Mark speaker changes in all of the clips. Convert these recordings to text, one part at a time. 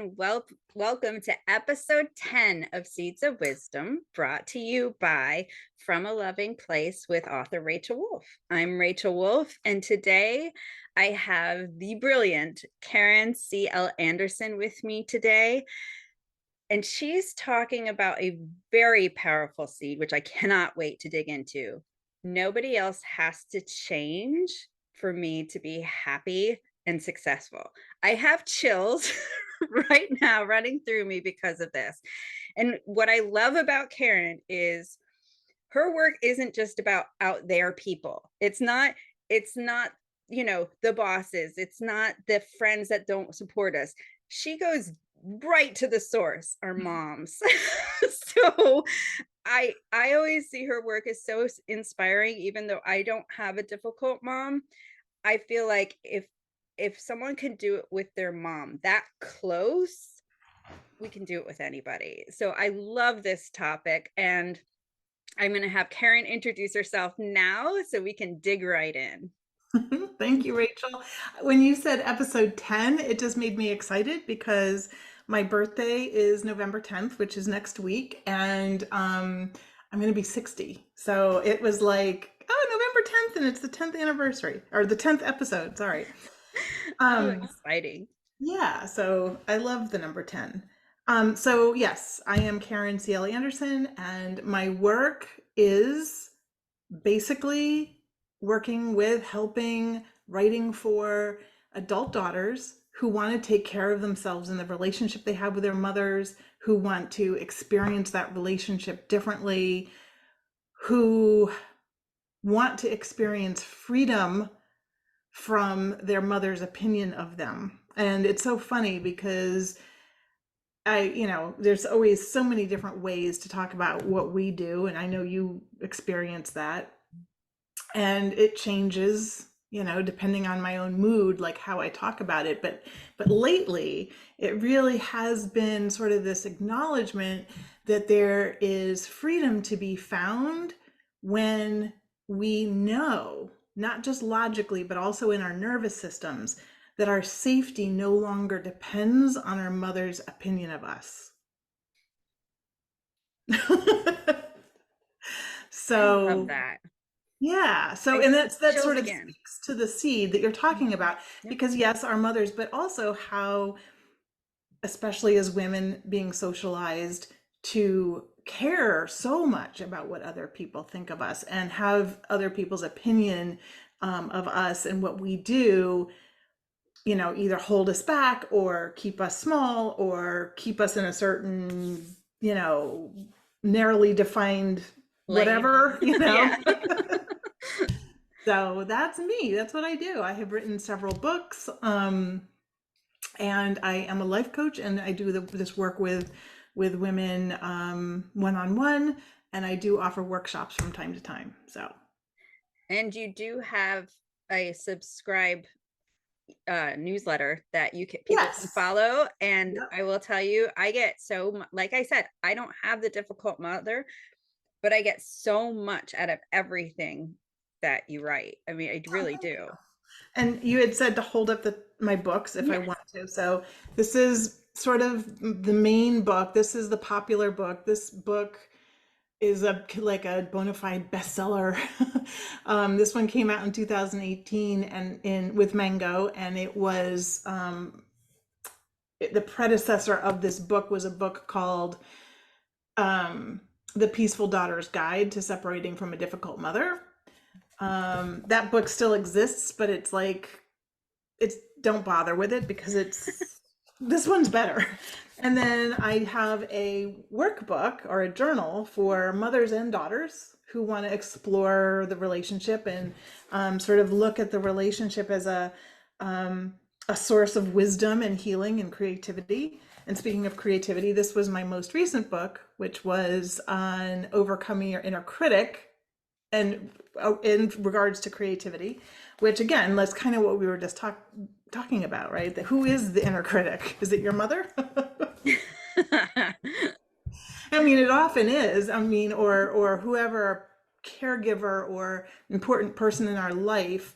Speaker 1: everyone. Welcome to episode 10 of Seeds of Wisdom, brought to you by From a Loving Place with author Rachel Wolf. I'm Rachel Wolf, and today I have the brilliant Karen C.L. Anderson with me today. And she's talking about a very powerful seed, which I cannot wait to dig into. Nobody else has to change for me to be happy and successful. I have chills right now running through me because of this. And what I love about Karen is her work isn't just about out there people. It's not, the bosses. It's not the friends that don't support us. She goes right to the source, our moms. So I always see her work as so inspiring, even though I don't have a difficult mom. I feel like if someone can do it with their mom that close, we can do it with anybody. So I love this topic, and I'm going to have Karen introduce herself now so we can dig right in.
Speaker 2: Thank you, Rachel. When you said episode 10, it just made me excited because my birthday is November 10th, which is next week, and I'm going to be 60. So it was like, oh, November 10th, and it's the 10th anniversary, or the 10th episode, sorry.
Speaker 1: Oh,
Speaker 2: Um,
Speaker 1: exciting.
Speaker 2: yeah, so I love the number 10. So yes, I am Karen C.L. Anderson, and my work is basically working with, helping, writing for adult daughters who want to take care of themselves in the relationship they have with their mothers, who want to experience that relationship differently, who want to experience freedom from their mother's opinion of them. And it's so funny because there's always so many different ways to talk about what we do. And I know you experience that, and it changes, depending on my own mood, like how I talk about it. But lately it really has been sort of this acknowledgement that there is freedom to be found when we know, not just logically but also in our nervous systems, that our safety no longer depends on our mother's opinion of us.
Speaker 1: I love
Speaker 2: So
Speaker 1: that.
Speaker 2: yeah. So,
Speaker 1: I
Speaker 2: and that
Speaker 1: chills
Speaker 2: sort of
Speaker 1: again.
Speaker 2: speaks to the seed that you're talking about,
Speaker 1: Yep.
Speaker 2: because yes, our mothers, but also how, especially as women being socialized to care so much about what other people think of us and have other people's opinion of us and what we do, either hold us back or keep us small or keep us in a certain, narrowly defined
Speaker 1: Lane.
Speaker 2: whatever,
Speaker 1: Yeah.
Speaker 2: So that's me. That's what I do. I have written several books, and I am a life coach, and I do this work with women one on one, and I do offer workshops from time to time. So
Speaker 1: And you do have a subscribe newsletter that people can
Speaker 2: yes,
Speaker 1: follow. And
Speaker 2: yep.
Speaker 1: I will tell you, I get like I said, I don't have the difficult mother, but I get so much out of everything that you write. I mean, I
Speaker 2: Oh,
Speaker 1: really
Speaker 2: thank you.
Speaker 1: do.
Speaker 2: And you had said to hold up my books if I
Speaker 1: Yes.
Speaker 2: want to. So this is sort of the main book. This is the popular book. This book is like a bona fide bestseller. This one came out in 2018 and in with Mango, and it was the predecessor of this book was a book called um, The Peaceful Daughter's Guide to Separating from a Difficult Mother. That book still exists, but it's like it's don't bother with it because it's this one's better. And then I have a workbook or a journal for mothers and daughters who want to explore the relationship and sort of look at the relationship as a source of wisdom and healing and creativity. And speaking of creativity, this was my most recent book, which was on overcoming your inner critic and in regards to creativity, which again, that's kind of what we were just talking about, right? That who is the inner critic? Is it your mother? I mean, it often is. I mean, or whoever caregiver or important person in our life,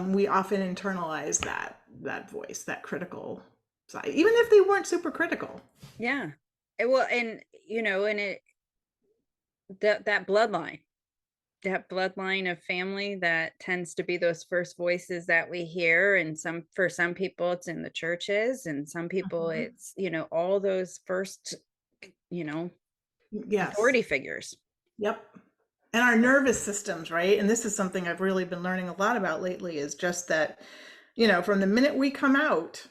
Speaker 2: we often internalize that voice, that critical. side, even if they weren't super critical.
Speaker 1: Yeah. Well, and and that bloodline of family that tends to be those first voices that we hear, and for some people it's in the churches, and some people
Speaker 2: Mhm.
Speaker 1: it's all those first you know
Speaker 2: Yes.
Speaker 1: authority figures.
Speaker 2: Yep. And our nervous systems, right? And this is something I've really been learning a lot about lately is just that, from the minute we come out,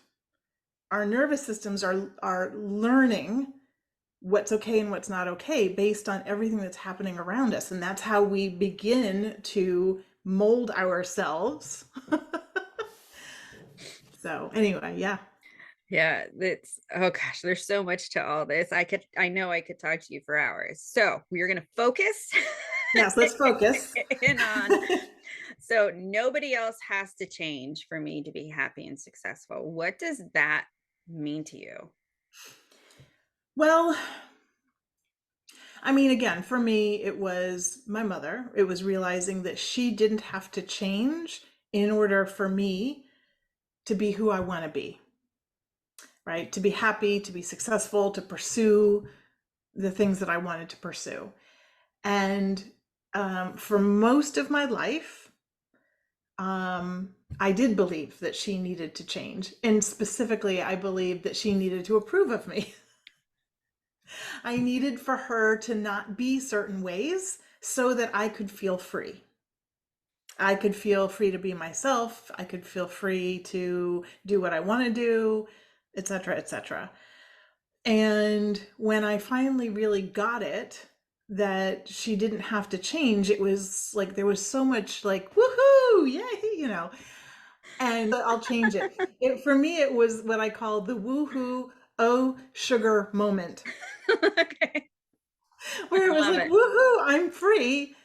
Speaker 2: our nervous systems are learning what's okay and what's not okay based on everything that's happening around us. And that's how we begin to mold ourselves. So anyway, yeah.
Speaker 1: Yeah, it's oh gosh, there's so much to all this. I know I could talk to you for hours. So we're gonna focus
Speaker 2: Yes, let's focus.
Speaker 1: in on, so nobody else has to change for me to be happy and successful. What does that mean to you?
Speaker 2: Well, I mean, again, for me, it was my mother. It was realizing that she didn't have to change in order for me to be who I want to be, right? To be happy, to be successful, to pursue the things that I wanted to pursue. And for most of my life, I did believe that she needed to change. And specifically, I believed that she needed to approve of me. I needed for her to not be certain ways so that I could feel free. I could feel free to be myself. I could feel free to do what I want to do, et cetera, et cetera. And when I finally really got it, that she didn't have to change, it was like there was so much like, woohoo, yay. And I'll change it. For me, it was what I call the woohoo, oh, sugar moment,
Speaker 1: Okay.
Speaker 2: where it
Speaker 1: I
Speaker 2: was
Speaker 1: love
Speaker 2: like,
Speaker 1: it.
Speaker 2: woohoo, I'm free.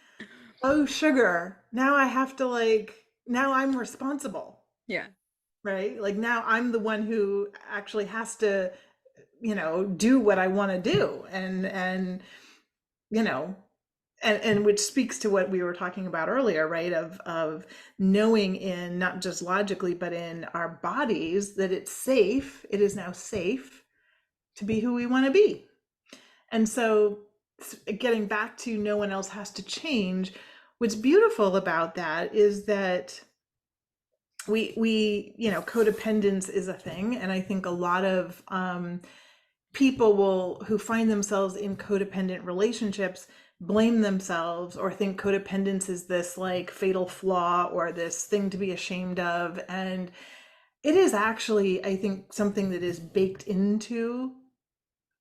Speaker 2: Oh, sugar. Now I have to now I'm responsible,
Speaker 1: Yeah.
Speaker 2: right? Like now I'm the one who actually has to, do what I want to do. You know, and which speaks to what we were talking about earlier, right? Of knowing in not just logically, but in our bodies that it's safe. It is now safe to be who we want to be. And so getting back to no one else has to change, what's beautiful about that is that codependence is a thing. And I think a lot of people who find themselves in codependent relationships blame themselves or think codependence is this like fatal flaw or this thing to be ashamed of. And it is actually, I think, something that is baked into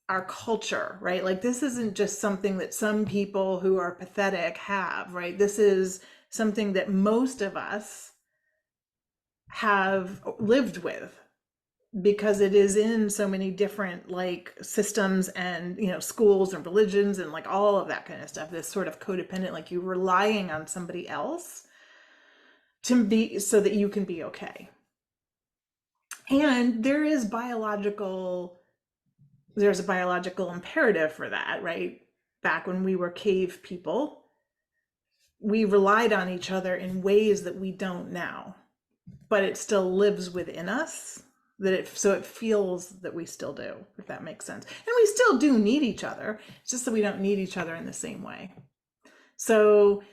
Speaker 2: our culture, right? Like this isn't just something that some people who are pathetic have, right? This is something that most of us have lived with because it is in so many different like systems and schools and religions and like all of that kind of stuff. This sort of codependent, like you relying on somebody else to be so that you can be okay. And there's a biological imperative for that, right? Back when we were cave people, we relied on each other in ways that we don't now, but it still lives within us, so it feels that we still do, if that makes sense. And we still do need each other. It's just that we don't need each other in the same way. So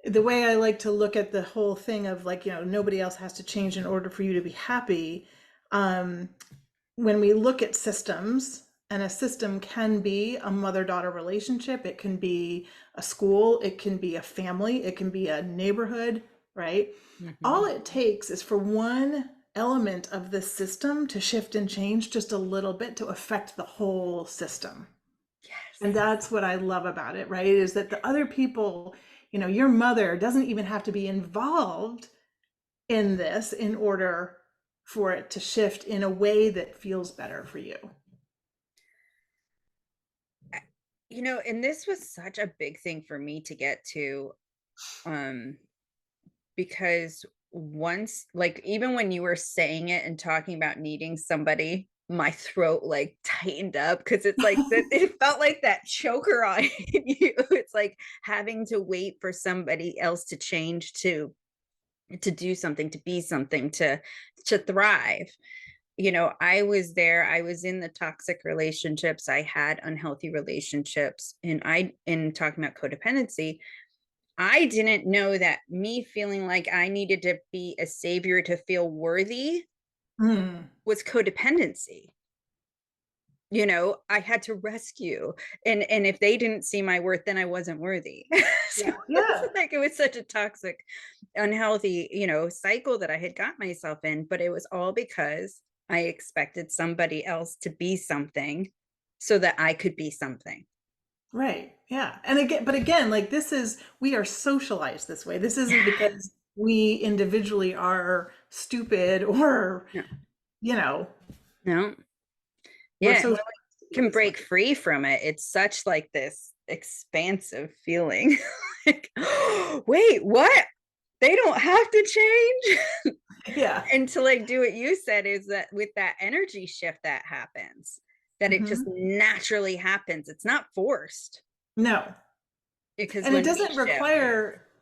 Speaker 2: the way I like to look at the whole thing of like, nobody else has to change in order for you to be happy. Um, when we look at systems, and a system can be a mother-daughter relationship, it can be a school, it can be a family, it can be a neighborhood, right? All
Speaker 1: Mhm.
Speaker 2: it takes is for one element of this system to shift and change just a little bit to affect the whole system. And
Speaker 1: Yes.
Speaker 2: that's what I love about it, right? Is that the other people, your mother doesn't even have to be involved in this in order for it to shift in a way that feels better for you.
Speaker 1: And this was such a big thing for me to get to, um because once, like, even when you were saying it and talking about needing somebody, my throat like tightened up because it's like that it felt like that choker on you. It's like having to wait for somebody else to change to do something, to be something, to thrive. I was there, I was in the toxic relationships, I had unhealthy relationships, and in talking about codependency, I didn't know that me feeling like I needed to be a savior to feel worthy
Speaker 2: Mm.
Speaker 1: was codependency. I had to rescue, and if they didn't see my worth, then I wasn't worthy. So
Speaker 2: Yeah.
Speaker 1: it's
Speaker 2: Yeah.
Speaker 1: like it was such a toxic, unhealthy, cycle that I had got myself in, but it was all because I expected somebody else to be something so that I could be something.
Speaker 2: Right. Yeah. And again, but again, like we are socialized this way. This isn't
Speaker 1: Yeah.
Speaker 2: because we individually are stupid or,
Speaker 1: No,
Speaker 2: you know,
Speaker 1: no.
Speaker 2: we're
Speaker 1: Yeah,
Speaker 2: socialized to be
Speaker 1: can
Speaker 2: this way.
Speaker 1: break free from it, it's such like this expansive feeling. Like, oh, wait, what? They don't have to change.
Speaker 2: Yeah.
Speaker 1: And to like do what you said is that with that energy shift that happens, that it just
Speaker 2: Hmm.
Speaker 1: naturally happens. It's not forced
Speaker 2: No.
Speaker 1: because
Speaker 2: And
Speaker 1: when we shift,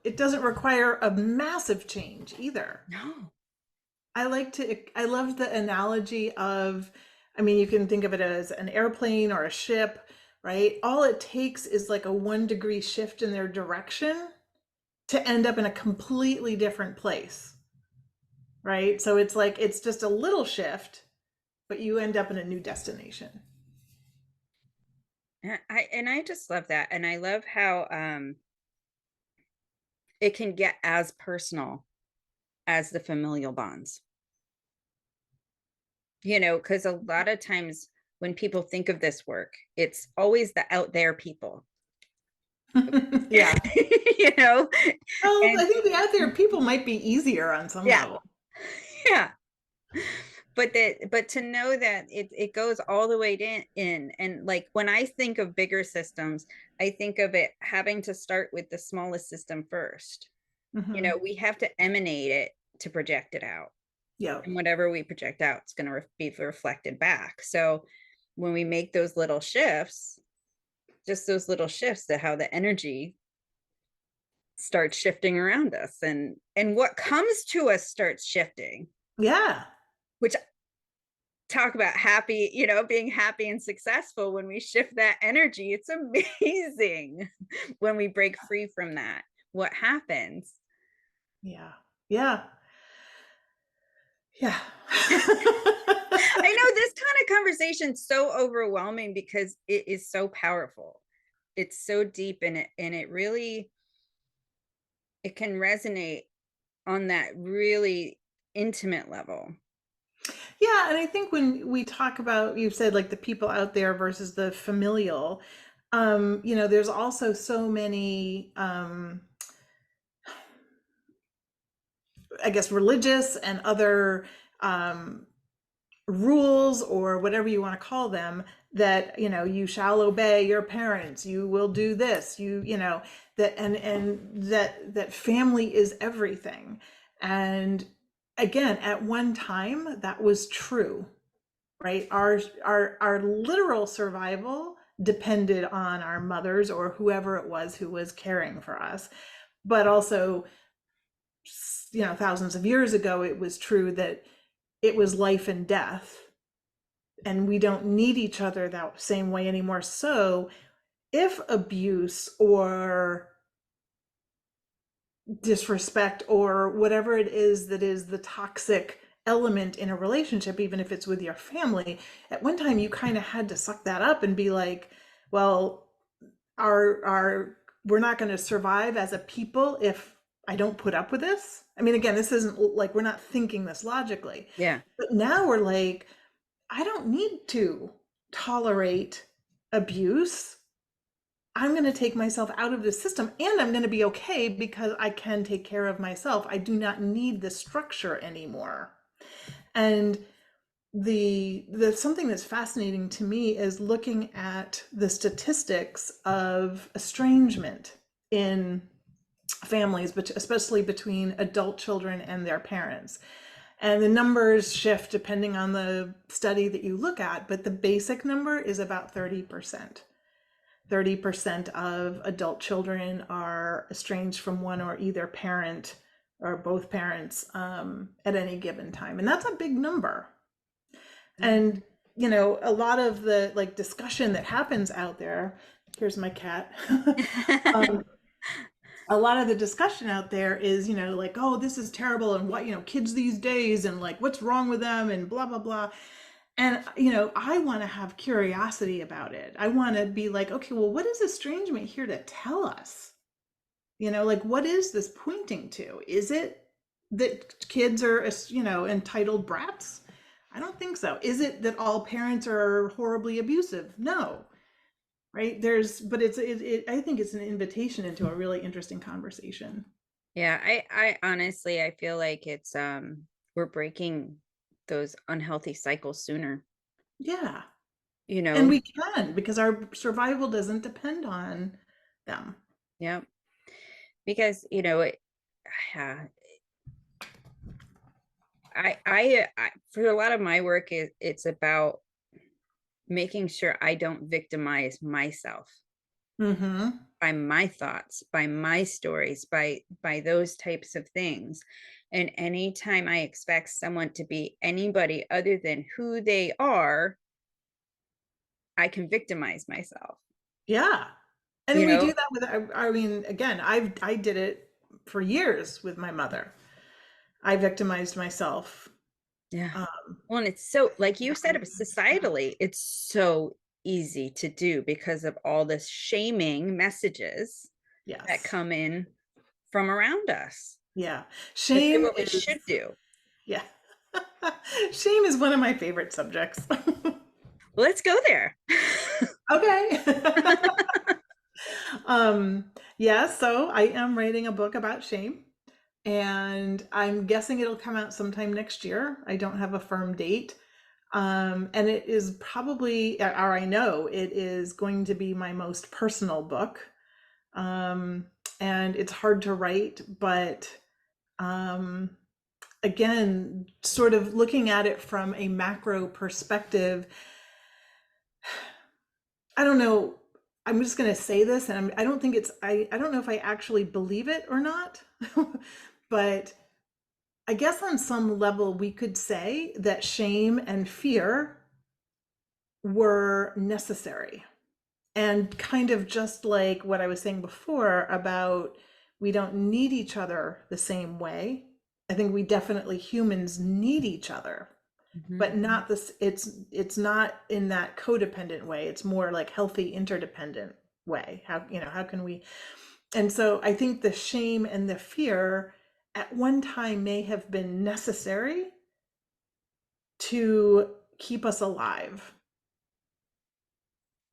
Speaker 2: it doesn't require a massive change either.
Speaker 1: no,
Speaker 2: I love the analogy of, I mean, you can think of it as an airplane or a ship, right? All it takes is like a 1 degree shift in their direction to end up in a completely different place, right? So it's like, it's just a little shift, but you end up in a new destination.
Speaker 1: I just love that, and I love how it can get as personal as the familial bonds. Because a lot of times when people think of this work, it's always the out there people.
Speaker 2: Yeah.
Speaker 1: you know,
Speaker 2: Well,
Speaker 1: and
Speaker 2: I think the out there people might be easier on some
Speaker 1: yeah,
Speaker 2: level.
Speaker 1: yeah. But to know that it goes all the way in, and like when I think of bigger systems, I think of it having to start with the smallest system first.
Speaker 2: Hmm.
Speaker 1: We have to emanate it to project it out,
Speaker 2: Yeah.
Speaker 1: and whatever we project out is going to be reflected back. So when we make those little shifts, just those little shifts to how the energy starts shifting around us, and what comes to us starts shifting,
Speaker 2: Yeah.
Speaker 1: which talk about happy, being happy and successful. When we shift that energy, it's amazing. When we break free from that, what happens?
Speaker 2: Yeah. Yeah. Yeah.
Speaker 1: I know this kind of conversation is so overwhelming because it is so powerful. It's so deep in it, and it can resonate on that really intimate level.
Speaker 2: Yeah, and I think when we talk about, you said like the people out there versus the familial, there's also so many, I guess, religious and other um, rules or whatever you want to call them that, you shall obey your parents, you will do this, that, and that family is everything. And again, at one time that was true, right? Our literal survival depended on our mothers or whoever it was who was caring for us. But also, thousands of years ago, it was true that it was life and death, and we don't need each other that same way anymore. So if abuse or disrespect or whatever it is that is the toxic element in a relationship, even if it's with your family, at one time you kind of had to suck that up and be like, well, our we're not going to survive as a people if I don't put up with this. I mean, again, this isn't like we're not thinking this logically,
Speaker 1: Yeah.
Speaker 2: but now we're like, I don't need to tolerate abuse. I'm going to take myself out of the system, and I'm going to be okay because I can take care of myself. I do not need the structure anymore. And the something that's fascinating to me is looking at the statistics of estrangement in families, but especially between adult children and their parents. And the numbers shift depending on the study that you look at, but the basic number is about 30%. 30% of adult children are estranged from one or either parent or both parents at any given time. And that's a big number.
Speaker 1: Yeah.
Speaker 2: And, a lot of the like discussion that happens out there, here's my cat. um, a lot of the discussion out there is, like, oh, this is terrible, and what, kids these days, and like, what's wrong with them, and blah, blah, blah. And, I want to have curiosity about it. I want to be like, okay, well, what is estrangement here to tell us? Like, what is this pointing to? Is it that kids are, entitled brats? I don't think so. Is it that all parents are horribly abusive? No. Right? But I think it's an invitation into a really interesting conversation.
Speaker 1: Yeah, I honestly I feel like it's we're breaking those unhealthy cycles sooner,
Speaker 2: Yeah.
Speaker 1: you
Speaker 2: And
Speaker 1: know.
Speaker 2: we can, because our survival doesn't depend on them.
Speaker 1: Yeah. Because, yeah, I for a lot of my work it's about making sure I don't victimize myself
Speaker 2: Mm-hmm.
Speaker 1: by my thoughts, by my stories, by those types of things. And anytime I expect someone to be anybody other than who they are, I can victimize myself,
Speaker 2: Yeah. And
Speaker 1: you
Speaker 2: we do
Speaker 1: know?
Speaker 2: that with, I mean, again, I did it for years with my mother. I victimized myself.
Speaker 1: Yeah.
Speaker 2: Um,
Speaker 1: Well, and it's so, like you said, societally, it's so easy to do because of all this shaming messages that
Speaker 2: yes.
Speaker 1: come in from around us
Speaker 2: Yeah.
Speaker 1: to say
Speaker 2: Shame
Speaker 1: what we
Speaker 2: is,
Speaker 1: should do.
Speaker 2: yeah. Shame is one of my favorite subjects.
Speaker 1: Well, let's go there.
Speaker 2: Okay. um, yeah, so I am writing a book about shame, and I'm guessing it'll come out sometime next year. I don't have a firm date. And it is probably, or I know it is going to be my most personal book. Um, and it's hard to write, but um, again, sort of looking at it from a macro perspective, I don't know. I'm just going to say this, and I don't think I don't know if I actually believe it or not, but I guess on some level we could say that shame and fear were necessary. And kind of just like what I was saying before about we don't need each other the same way. I think we definitely, humans need each other,
Speaker 1: Mhm.
Speaker 2: but not this, it's not in that codependent way. It's more like healthy interdependent way. How can we, and so I think the shame and the fear at one time may have been necessary to keep us alive,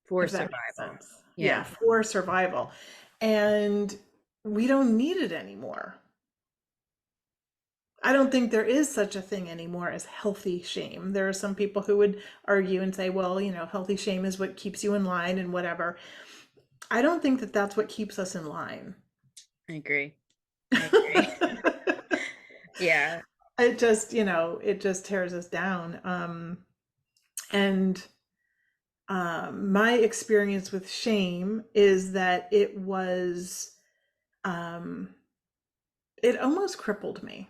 Speaker 1: For
Speaker 2: if that makes
Speaker 1: survival.
Speaker 2: sense.
Speaker 1: Yeah.
Speaker 2: Yeah, for survival. And we don't need it anymore. I don't think there is such a thing anymore as healthy shame. There are some people who would argue and say, well, healthy shame is what keeps you in line and whatever. I don't think that that's what keeps us in line.
Speaker 1: I agree. I agree. Yeah.
Speaker 2: It just tears us down. And my experience with shame is that um, it almost crippled me.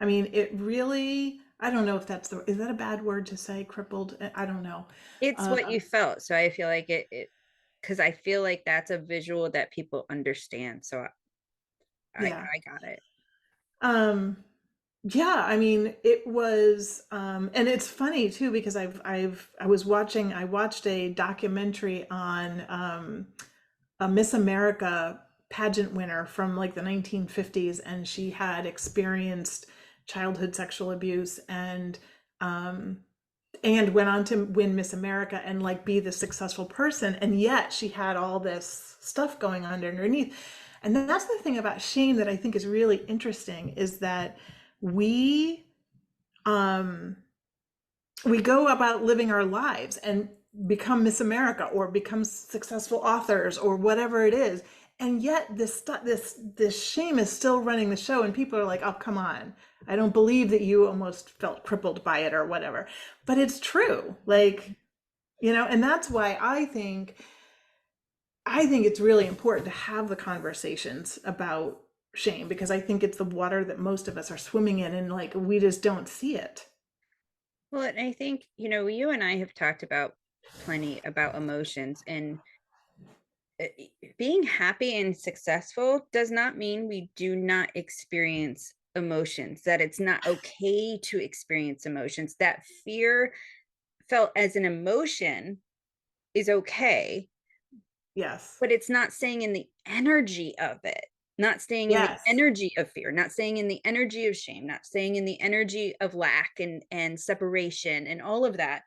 Speaker 2: I mean, it really, I don't know if is that a bad word to say, crippled? I don't know.
Speaker 1: It's
Speaker 2: Uh,
Speaker 1: what you felt. So I feel like it because I feel like that's a visual that people understand. So
Speaker 2: yeah.
Speaker 1: I got it.
Speaker 2: Um, yeah, I mean, it was, and it's funny too, because I watched a documentary on, a Miss America pageant winner from like the 1950s, and she had experienced childhood sexual abuse, um, and went on to win Miss America and like be the successful person. And yet she had all this stuff going on underneath. And that's the thing about shame that I think is really interesting, is that we um we go about living our lives and become Miss America or become successful authors or whatever it is. And yet this shame is still running the show, and people are like, oh, come on. I don't believe that you almost felt crippled by it or whatever. But it's true. Like, and that's why I think it's really important to have the conversations about shame, because I think it's the water that most of us are swimming in, and like we just don't see it.
Speaker 1: Well, and I think, you and I have talked about plenty about emotions, and uh, being happy and successful does not mean we do not experience emotions, that it's not okay to experience emotions. That fear felt as an emotion is okay,
Speaker 2: Yes.
Speaker 1: but it's not staying in the energy of it, not staying in the
Speaker 2: Yes.
Speaker 1: energy of fear, not staying in the energy of shame, not staying in the energy of lack and separation and all of that.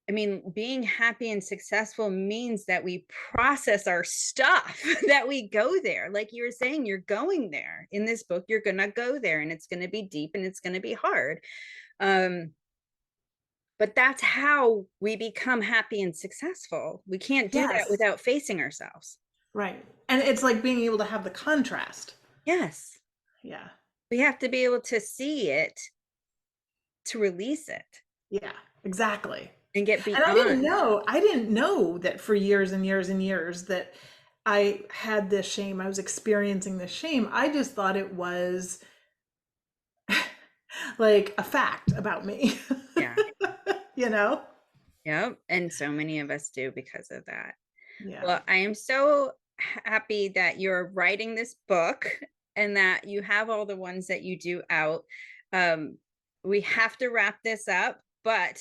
Speaker 1: I mean, being happy and successful means that we process our stuff, that we go there. Like you were saying, you're going there in this book, you're going to go there, and it's going to be deep and it's going to be hard. Um, but that's how we become happy and successful. We can't do that
Speaker 2: Yes.
Speaker 1: without facing ourselves.
Speaker 2: Right. And it's like being able to have the contrast.
Speaker 1: Yes.
Speaker 2: Yeah.
Speaker 1: We have to be able to see it to release it
Speaker 2: Yeah. Exactly.
Speaker 1: and get
Speaker 2: And
Speaker 1: beyond.
Speaker 2: I didn't know that for years and years and years that I had this shame. I was experiencing this shame. I just thought it was like a fact about me.
Speaker 1: Yeah.
Speaker 2: You know?
Speaker 1: Yep. And so many of us do because of that.
Speaker 2: Yeah.
Speaker 1: Well, I am so happy that you're writing this book and that you have all the ones that you do out. Um, we have to wrap this up, but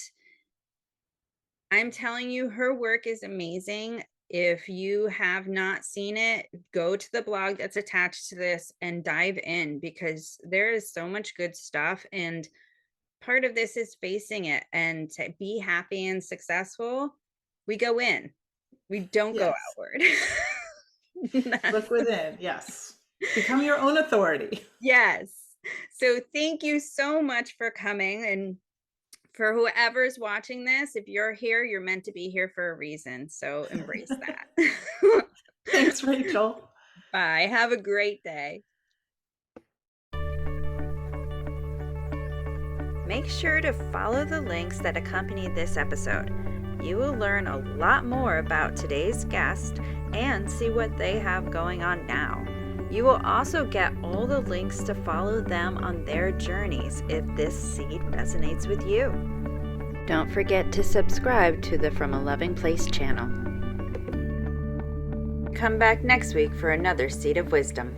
Speaker 1: I'm telling you, her work is amazing. If you have not seen it, go to the blog that's attached to this and dive in, because there is so much good stuff. And part of this is facing it, and to be happy and successful, we go in, we don't go
Speaker 2: Yes.
Speaker 1: outward.
Speaker 2: Look within. Yes. Become your own authority.
Speaker 1: Yes. So thank you so much for coming. And for whoever's watching this, if you're here, you're meant to be here for a reason. So embrace that.
Speaker 2: Thanks, Rachel.
Speaker 1: Bye. Have a great day. Make sure to follow the links that accompany this episode. You will learn a lot more about today's guest and see what they have going on now. You will also get all the links to follow them on their journeys if this seed resonates with you. Don't forget to subscribe to the From a Loving Place channel. Come back next week for another Seed of Wisdom.